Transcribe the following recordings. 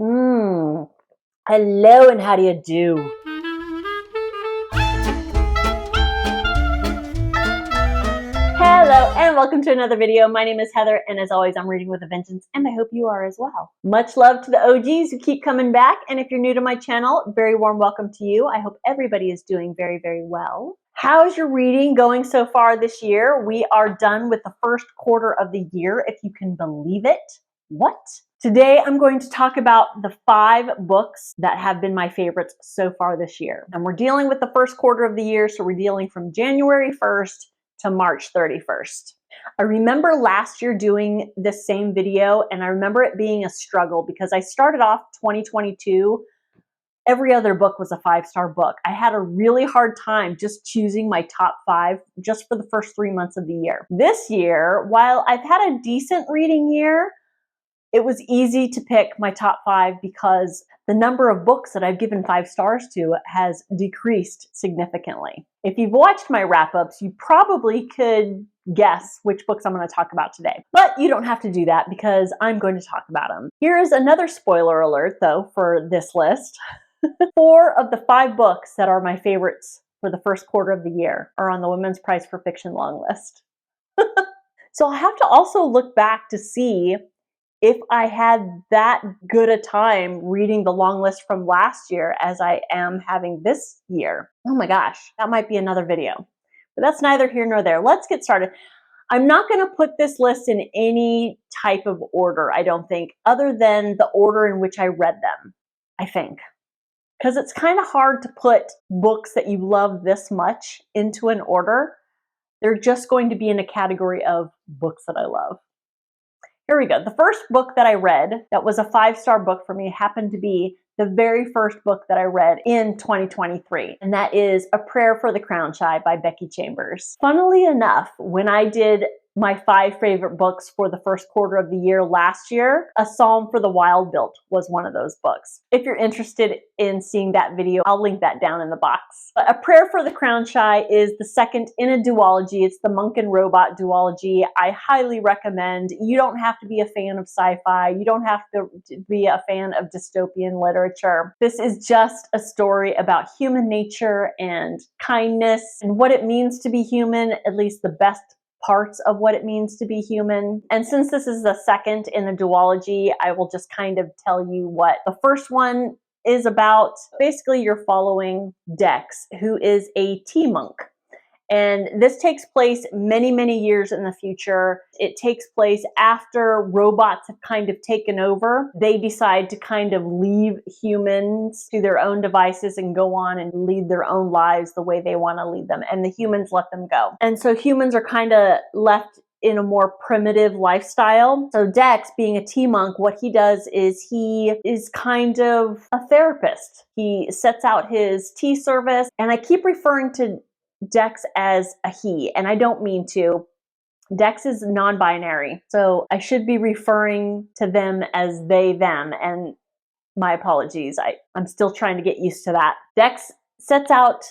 Hello and how do you do? Hello and welcome to another video. My name is Heather and as always I'm reading with a vengeance and I hope you are as well. Much love to the OGs who keep coming back, and if you're new to my channel, very warm welcome to you. I hope everybody is doing very, very well. How's your reading going so far this year? We are done with the first quarter of the year, if you can believe it. What? Today I'm going to talk about the 5 books that have been my favorites so far this year. And we're dealing with the first quarter of the year, so we're dealing from January 1st to March 31st. I remember last year doing this same video and I remember it being a struggle because I started off 2022, every other book was a 5-star book. I had a really hard time just choosing my top 5 just for the first 3 months of the year. This year, while I've had a decent reading year, it was easy to pick my top 5 because the number of books that I've given 5 stars to has decreased significantly. If you've watched my wrap-ups, you probably could guess which books I'm going to talk about today. But you don't have to do that because I'm going to talk about them. Here is another spoiler alert, though, for this list. 4 of the 5 books that are my favorites for the first quarter of the year are on the Women's Prize for Fiction long list. So I'll have to also look back to see if I had that good a time reading the long list from last year as I am having this year. Oh my gosh, that might be another video. But that's neither here nor there. Let's get started. I'm not going to put this list in any type of order, I don't think, other than the order in which I read them, I think. Because it's kind of hard to put books that you love this much into an order. They're just going to be in a category of books that I love. Here we go. The first book that I read that was a 5-star book for me happened to be the very first book that I read in 2023, and that is A Prayer for the Crown Child by Becky Chambers. Funnily enough, when I did my 5 favorite books for the first quarter of the year last year, A Psalm for the Wild-Built was one of those books. If you're interested in seeing that video, I'll link that down in the box. But A Prayer for the Crown Child is the second in a duology. It's the Monk and Robot duology. I highly recommend. You don't have to be a fan of sci-fi. You don't have to be a fan of dystopian literature. This is just a story about human nature and kindness and what it means to be human, at least the best parts of what it means to be human. And since this is the second in the duology, I will just kind of tell you what the first one is about. Basically, you're following Dex, who is a tea monk. And this takes place many, many years in the future. It takes place after robots have kind of taken over. They decide to kind of leave humans to their own devices and go on and lead their own lives the way they want to lead them. And the humans let them go. And so humans are kind of left in a more primitive lifestyle. So Dex, being a tea monk, what he does is he is kind of a therapist. He sets out his tea service, and I keep referring to Dex as a he, and I don't mean to. Dex is non-binary, so I should be referring to them as they, them, and my apologies. I'm still trying to get used to that. Dex sets out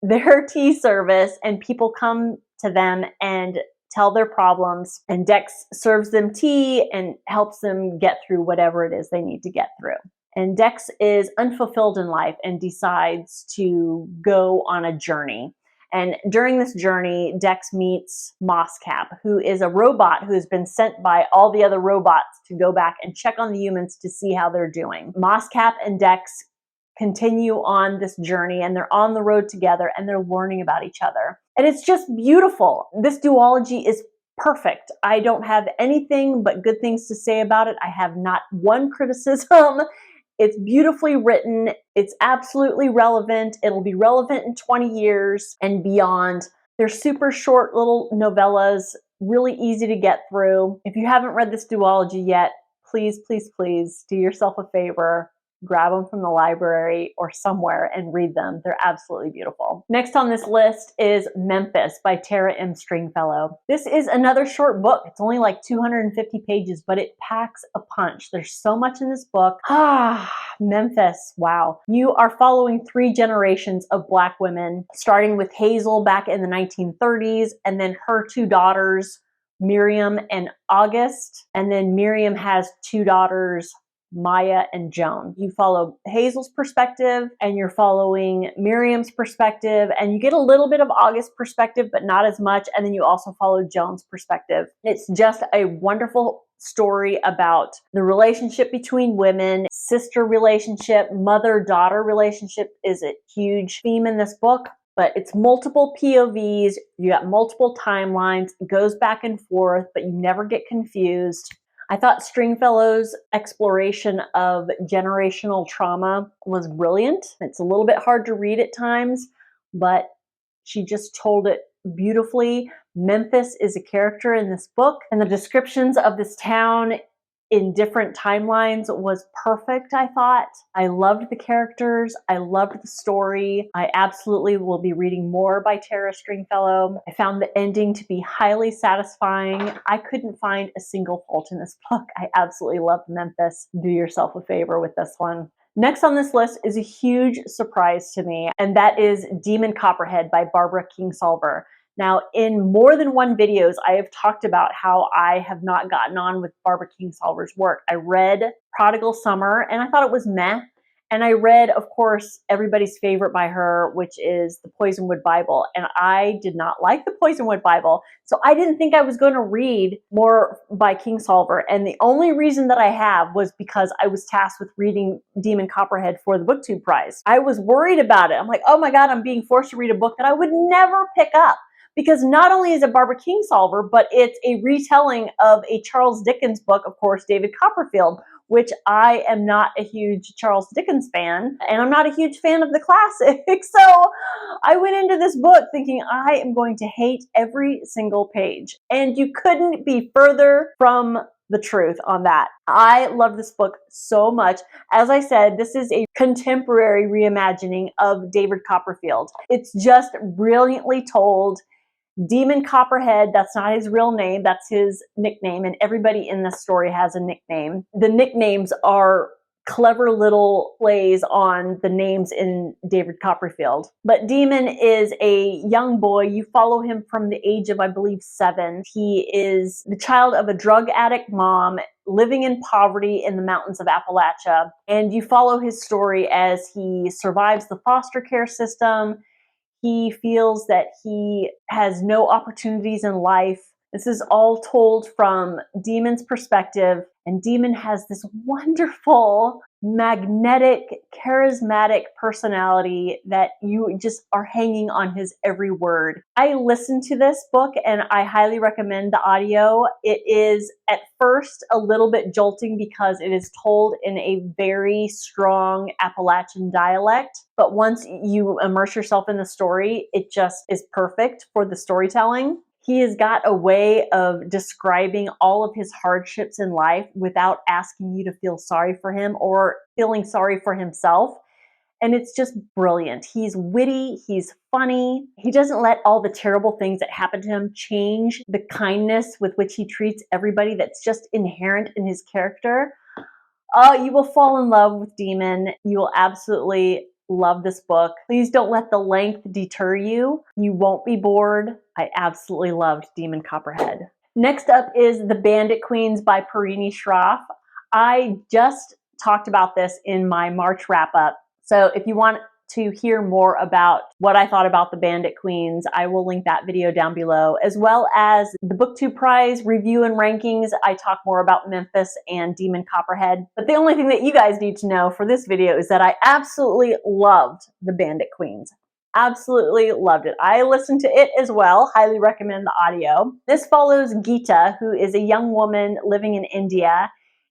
their tea service, and people come to them and tell their problems, and Dex serves them tea and helps them get through whatever it is they need to get through. And Dex is unfulfilled in life and decides to go on a journey. And during this journey, Dex meets Moscap, who is a robot who has been sent by all the other robots to go back and check on the humans to see how they're doing. Moscap and Dex continue on this journey, and they're on the road together, and they're learning about each other. And it's just beautiful. This duology is perfect. I don't have anything but good things to say about it. I have not one criticism. It's beautifully written. It's absolutely relevant. It'll be relevant in 20 years and beyond. They're super short little novellas, really easy to get through. If you haven't read this duology yet, please, please, please do yourself a favor. Grab them from the library or somewhere and read them. They're absolutely beautiful. Next on this list is Memphis by Tara M. Stringfellow. This is another short book. It's only like 250 pages, but it packs a punch. There's so much in this book. Memphis, wow. You are following 3 generations of Black women, starting with Hazel back in the 1930s, and then her 2 daughters, Miriam and August. And then Miriam has 2 daughters, Maya, and Joan. You follow Hazel's perspective, and you're following Miriam's perspective, and you get a little bit of August's perspective, but not as much, and then you also follow Joan's perspective. It's just a wonderful story about the relationship between women, sister relationship, mother-daughter relationship is a huge theme in this book. But it's multiple POVs, you got multiple timelines, it goes back and forth, but you never get confused. I thought Stringfellow's exploration of generational trauma was brilliant. It's a little bit hard to read at times, but she just told it beautifully. Memphis is a character in this book, and the descriptions of this town in different timelines was perfect, I thought. I loved the characters. I loved the story. I absolutely will be reading more by Tara Stringfellow. I found the ending to be highly satisfying. I couldn't find a single fault in this book. I absolutely loved Memphis. Do yourself a favor with this one. Next on this list is a huge surprise to me, and that is Demon Copperhead by Barbara Kingsolver. Now, in more than one videos, I have talked about how I have not gotten on with Barbara Kingsolver's work. I read Prodigal Summer, and I thought it was meh. And I read, of course, everybody's favorite by her, which is the Poisonwood Bible. And I did not like the Poisonwood Bible, so I didn't think I was going to read more by Kingsolver. And the only reason that I have was because I was tasked with reading Demon Copperhead for the Booktube prize. I was worried about it. I'm like, oh my God, I'm being forced to read a book that I would never pick up. Because not only is it Barbara Kingsolver, but it's a retelling of a Charles Dickens book, of course, David Copperfield, which I am not a huge Charles Dickens fan, and I'm not a huge fan of the classics. So I went into this book thinking I am going to hate every single page. And you couldn't be further from the truth on that. I love this book so much. As I said, this is a contemporary reimagining of David Copperfield. It's just brilliantly told. Demon Copperhead, that's not his real name, that's his nickname, and everybody in this story has a nickname. The nicknames are clever little plays on the names in David Copperfield. But Demon is a young boy. You follow him from the age of, I believe, 7. He is the child of a drug addict mom living in poverty in the mountains of Appalachia. And you follow his story as he survives the foster care system. He feels that he has no opportunities in life. This is all told from Demon's perspective, and Demon has this wonderful, magnetic, charismatic personality that you just are hanging on his every word. I listened to this book and I highly recommend the audio. It is at first a little bit jolting because it is told in a very strong Appalachian dialect, but once you immerse yourself in the story, it just is perfect for the storytelling. He has got a way of describing all of his hardships in life without asking you to feel sorry for him or feeling sorry for himself. And it's just brilliant. He's witty, he's funny. He doesn't let all the terrible things that happen to him change the kindness with which he treats everybody that's just inherent in his character. You will fall in love with Demon. You will absolutely love this book. Please don't let the length deter you. You won't be bored. I absolutely loved Demon Copperhead. Next up is The Bandit Queens by Parini Shroff. I just talked about this in my March wrap-up. So if you want to hear more about what I thought about The Bandit Queens, I will link that video down below, as well as the Booktube Prize review and rankings. I talk more about Memphis and Demon Copperhead. But the only thing that you guys need to know for this video is that I absolutely loved The Bandit Queens. Absolutely loved it. I listened to it as well. Highly recommend the audio. This follows Geeta, who is a young woman living in India.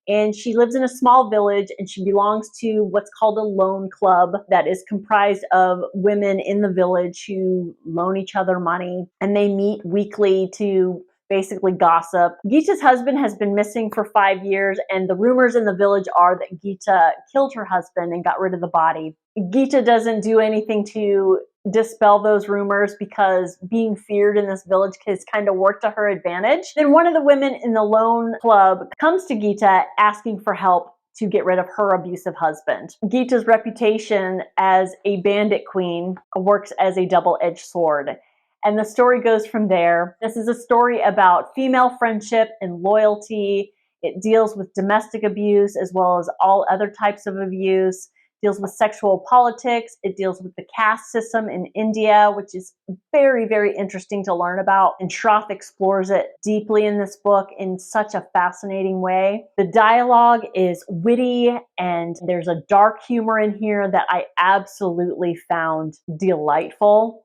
And she lives in a small village, and she belongs to what's called a loan club that is comprised of women in the village who loan each other money, and they meet weekly to basically gossip. Geeta's husband has been missing for 5 years, and the rumors in the village are that Geeta killed her husband and got rid of the body. Geeta doesn't do anything to dispel those rumors because being feared in this village has kind of worked to her advantage. Then one of the women in the loan club comes to Geeta asking for help to get rid of her abusive husband. Geeta's reputation as a bandit queen works as a double-edged sword. And the story goes from there. This is a story about female friendship and loyalty It deals with domestic abuse as well as all other types of abuse, deals with sexual politics. It deals with the caste system in India, which is very, very interesting to learn about. And Shroff explores it deeply in this book in such a fascinating way. The dialogue is witty and there's a dark humor in here that I absolutely found delightful.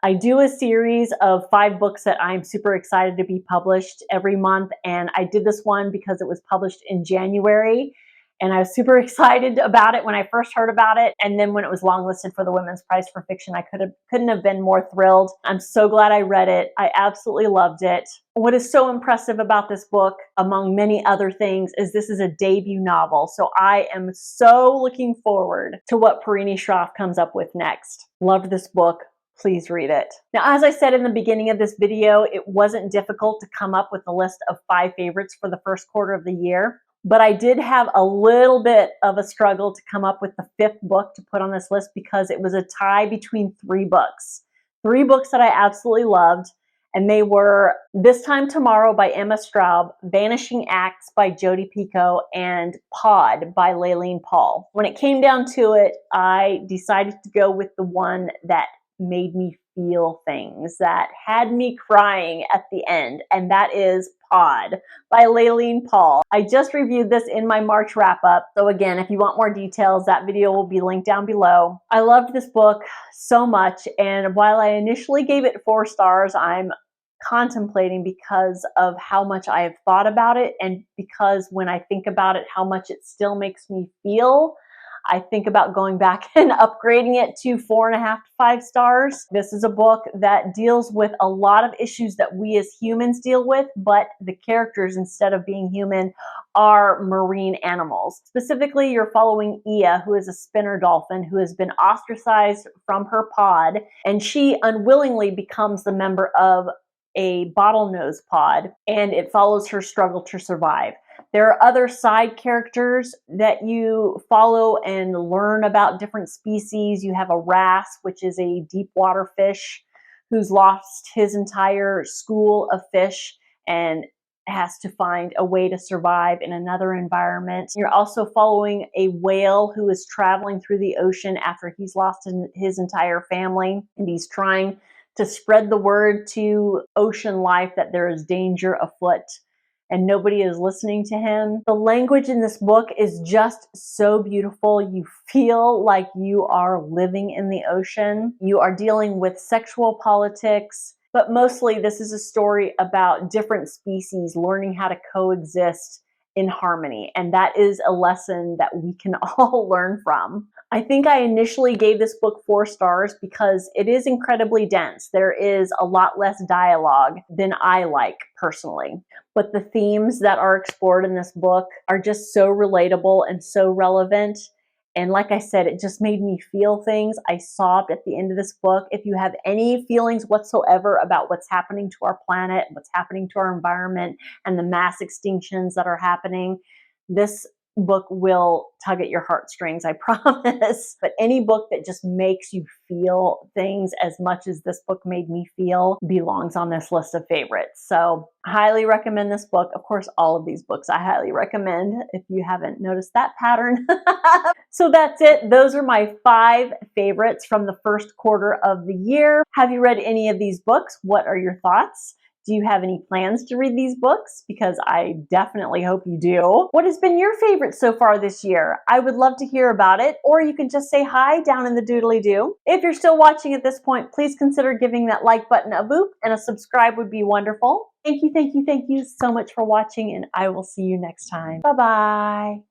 I do a series of 5 books that I'm super excited to be published every month, and I did this one because it was published in January, and I was super excited about it when I first heard about it, and then when it was longlisted for the Women's Prize for Fiction, I couldn't have been more thrilled. I'm so glad I read it. I absolutely loved it. What is so impressive about this book, among many other things, is this is a debut novel, so I am so looking forward to what Parini Shroff comes up with next. Loved this book. Please read it. Now, as I said in the beginning of this video, it wasn't difficult to come up with a list of 5 favorites for the first quarter of the year, but I did have a little bit of a struggle to come up with the 5th book to put on this list because it was a tie between 3 books. 3 books that I absolutely loved, and they were This Time Tomorrow by Emma Straub, Vanishing Acts by Jodi Picoult, and Pod by Laline Paull. When it came down to it, I decided to go with the one that made me feel things, that had me crying at the end, and that is Pod by Laline Paull. I just reviewed this in my March wrap-up, so again, if you want more details, that video will be linked down below. I loved this book so much, and while I initially gave it 4 stars, I'm contemplating because of how much I have thought about it, and because when I think about it, how much it still makes me feel. I think about going back and upgrading it to 4.5 to 5 stars. This is a book that deals with a lot of issues that we as humans deal with, but the characters, instead of being human, are marine animals. Specifically, you're following Ia, who is a spinner dolphin who has been ostracized from her pod, and she unwillingly becomes the member of a bottlenose pod, and it follows her struggle to survive. There are other side characters that you follow and learn about different species. You have a wrasse, which is a deep water fish who's lost his entire school of fish and has to find a way to survive in another environment. You're also following a whale who is traveling through the ocean after he's lost his entire family, and he's trying to spread the word to ocean life that there is danger afoot, and nobody is listening to him. The language in this book is just so beautiful. You feel like you are living in the ocean. You are dealing with sexual politics, but mostly this is a story about different species learning how to coexist in harmony, and that is a lesson that we can all learn from. I think I initially gave this book 4 stars because it is incredibly dense. There is a lot less dialogue than I like personally, but the themes that are explored in this book are just so relatable and so relevant. And like I said, it just made me feel things. I sobbed at the end of this book. If you have any feelings whatsoever about what's happening to our planet, what's happening to our environment, and the mass extinctions that are happening, this book will tug at your heartstrings, I promise. But any book that just makes you feel things as much as this book made me feel belongs on this list of favorites. So highly recommend this book. Of course, all of these books I highly recommend if you haven't noticed that pattern. So that's it. Those are my 5 favorites from the first quarter of the year. Have you read any of these books? What are your thoughts? Do you have any plans to read these books? Because I definitely hope you do. What has been your favorite so far this year? I would love to hear about it, or you can just say hi down in the doodly-doo. If you're still watching at this point, please consider giving that like button a boop, and a subscribe would be wonderful. Thank you so much for watching, and I will see you next time. Bye-bye.